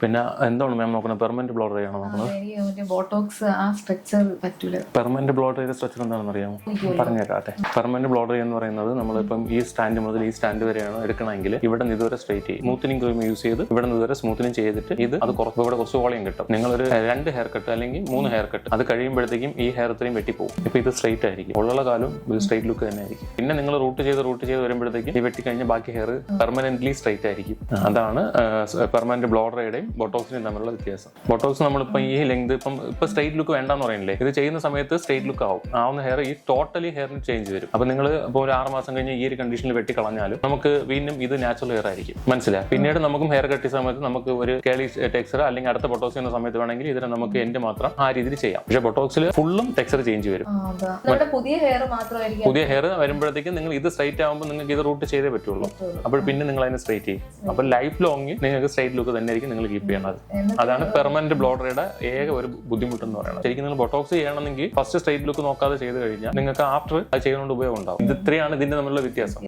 പിന്നെ എന്താണ് മാം നോക്കുന്നത്? പെർമനന്റ് ബ്ലോഡർ ചെയ്യണം നോക്കുന്നത്? ബോട്ടോക്സ് ആ സ്ട്രക്ചർ പറ്റൂല. പെർമനന്റ് ബ്ലോഡർ ചെയ്ത സ്ട്രക്ചർ എന്താണെന്ന് അറിയാമോ? പറഞ്ഞേക്കാട്ടെ. പെർമനന്റ് ബ്ലോഡർ എന്ന് പറയുന്നത് നമ്മളിപ്പം ഈ സ്റ്റാൻഡ് മുതൽ ഈ സ്റ്റാൻഡ് വരെയാണ് എടുക്കണമെങ്കിൽ ഇവിടെ നിന്ന് ഇതുവരെ സ്ട്രൈറ്റ് ചെയ്യും. സ്മൂത്തനിങ് ക്രീം യൂസ് ചെയ്ത് ഇവിടെ നിന്ന് ഇതുവരെ സ്മൂത്തനിങ് ചെയ്തിട്ട് അത് ഇവിടെ കുറച്ച് വോളിയം കിട്ടും. നിങ്ങളൊരു 2 ഹെയർ കട്ട് അല്ലെങ്കിൽ 3 ഹെയർ കട്ട് അത് കഴിയുമ്പോഴത്തേക്കും ഈ ഹെയർ ഇത്രയും വെട്ടിപ്പോകും. ഇപ്പൊ ഇത് സ്ട്രൈറ്റ് ആയിരിക്കും. ഉള്ള കാലം ഇത് സ്ട്രൈറ്റ് ലുക്ക് തന്നെ ആയിരിക്കും. പിന്നെ നിങ്ങൾ റൂട്ട് ചെയ്ത് വരുമ്പോഴത്തേക്കും ഈ വെട്ടിക്കഴിഞ്ഞാൽ ബാക്കി ഹെയർ പെർമനന്റ്ലി സ്ട്രൈറ്റ് ആയിരിക്കും. അതാണ് പെർമനന്റ് ബ്ലോഡറുടെയും ബോട്ടോക്സിന്റെയും തമ്മിലുള്ള വ്യത്യാസം. ബോട്ടോക്സ് നമ്മളിപ്പോൾ ഈ ലെങ്ത് ഇപ്പൊ സ്ട്രൈറ്റ് ലുക്ക് വേണ്ടെന്ന് പറയണില്ലേ, ഇത് ചെയ്യുന്ന സമയത്ത് സ്ട്രൈറ്റ് ലുക്ക് ആവുന്ന ഹെയർ ഈ ടോട്ടലി ഹെയറിന് ചേഞ്ച് വരും. അപ്പൊ നിങ്ങൾ ഇപ്പോൾ ഒരു 6 മാസം കഴിഞ്ഞ് ഈ ഒരു കണ്ടീഷനിൽ വെട്ടിക്കളഞ്ഞാലും നമുക്ക് വീണ്ടും ഇത് നാച്ചുറൽ ഹെയർ ആയിരിക്കും. മനസ്സിലായി? പിന്നീട് നമുക്കും ഹെയർ കട്ടിയ സമയത്ത് നമുക്ക് ഒരു കേളി ടെക്സ്ചർ അല്ലെങ്കിൽ അടുത്ത ബൊട്ടോക്സ് ചെയ്യുന്ന സമയത്ത് വേണമെങ്കിൽ ഇതിനെ നമുക്ക് എൻഡ് മാത്രം ആ രീതിയിൽ ചെയ്യാം. പക്ഷേ ബൊട്ടോക്സിൽ ഫുള്ളും ടെക്സ്ചർ ചേഞ്ച് വരും. പുതിയ ഹെയർ വരുമ്പോഴത്തേക്കും നിങ്ങൾ ഇത് സ്ട്രൈറ്റ് ആകുമ്പോൾ നിങ്ങൾക്ക് ഇത് റൂട്ട് ചെയ്തേ പറ്റുള്ളൂ. അപ്പോൾ പിന്നെ നിങ്ങൾ അതിനെ സ്ട്രൈറ്റ് ചെയ്യും. അപ്പോൾ ലൈഫ് ലോങ് നിങ്ങൾക്ക് സ്ട്രൈറ്റ് ലുക്ക് തന്നെ ആയിരിക്കും നിങ്ങൾ കീപ്പ് ചെയ്യേണ്ടത്. അതാണ് പെർമനന്റ് ബ്ലോഡറുടെ ഏക ഒരു ബുദ്ധിമുട്ടെന്ന് പറയുന്നത്. ശരിക്കും നിങ്ങൾ ബൊട്ടോക്സ് ചെയ്യണമെങ്കിൽ ഫസ്റ്റ് സ്ട്രൈറ്റ് ലുക്ക് നോക്കാതെ ചെയ്ത് കഴിഞ്ഞാൽ നിങ്ങൾക്ക് ആഫ്റ്റർ അത് ചെയ്യുന്നതുകൊണ്ട് ഉപയോഗം ഉണ്ടാവും. ഇത് ഇത്രയാണ് ഇതിന്റെ തമ്മിലുള്ള വ്യത്യാസം.